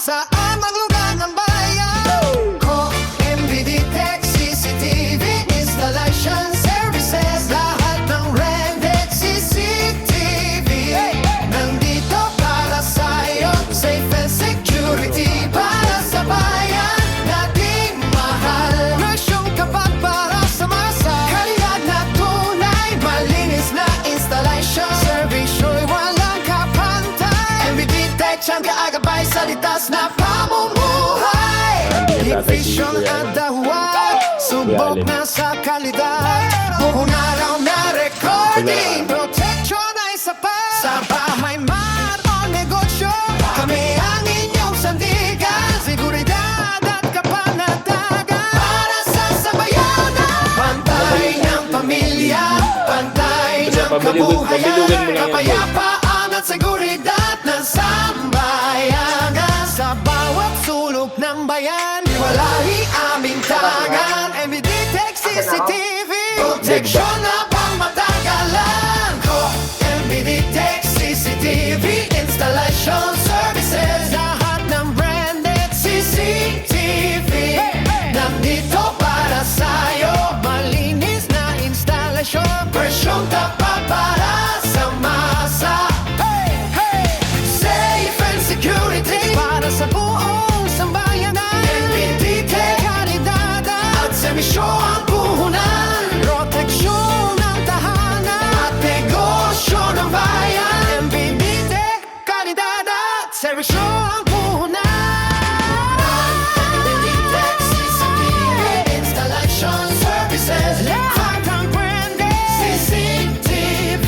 saan ang lugar ng bayan. MBD Tech CCTV Installation Services. Lahat ng rented CCTV nandito para sa'yo. Safe and security para sa bayan nating mahal. Presyong kapag para sa masa. Kalidad na tunay, malinis na installation. Servisyo'y walang kapantay. MBD Tech siyang kaagabay sa litas na pamumuhay. Vision at dahuwag, subok na sa kalidad. Buong araw na recording, protection ay sapat. Sa bahay man o negosyo, kami ang inyong sandigan. Seguridad at kapanatagan para sa sambayanan. Pantay ng pamilya, pantay ng kabuhayan. Kapayapaan at seguridad ng sambayanan. Sa bawat sulok ng bayan, iwalahi aming tangan. MBD Tech CCTV, proteksyon na pangmatagalan ko. MBD Tech CCTV Installation Services. Lahat ng branded CCTV nandito para sa'yo. Malinis na instalasyon, presyong tapat para sa masa. Safe and security para sa buong sambayanan. MBD Tech, kalidad at serbisyo ang puhunan. Proteksyon ng tahanan at negosyo ng bayan. MBD Tech, kalidad at serbisyo ang puhunan. MBD Tech CCTV Installation Services. Lahat ng branded CCTV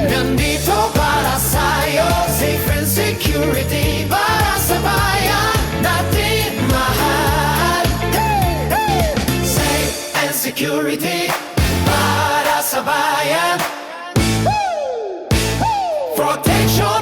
nandito para sa'yo. Safe and security para sa bayan natin mahal. Safe and security para sa bayan. Protection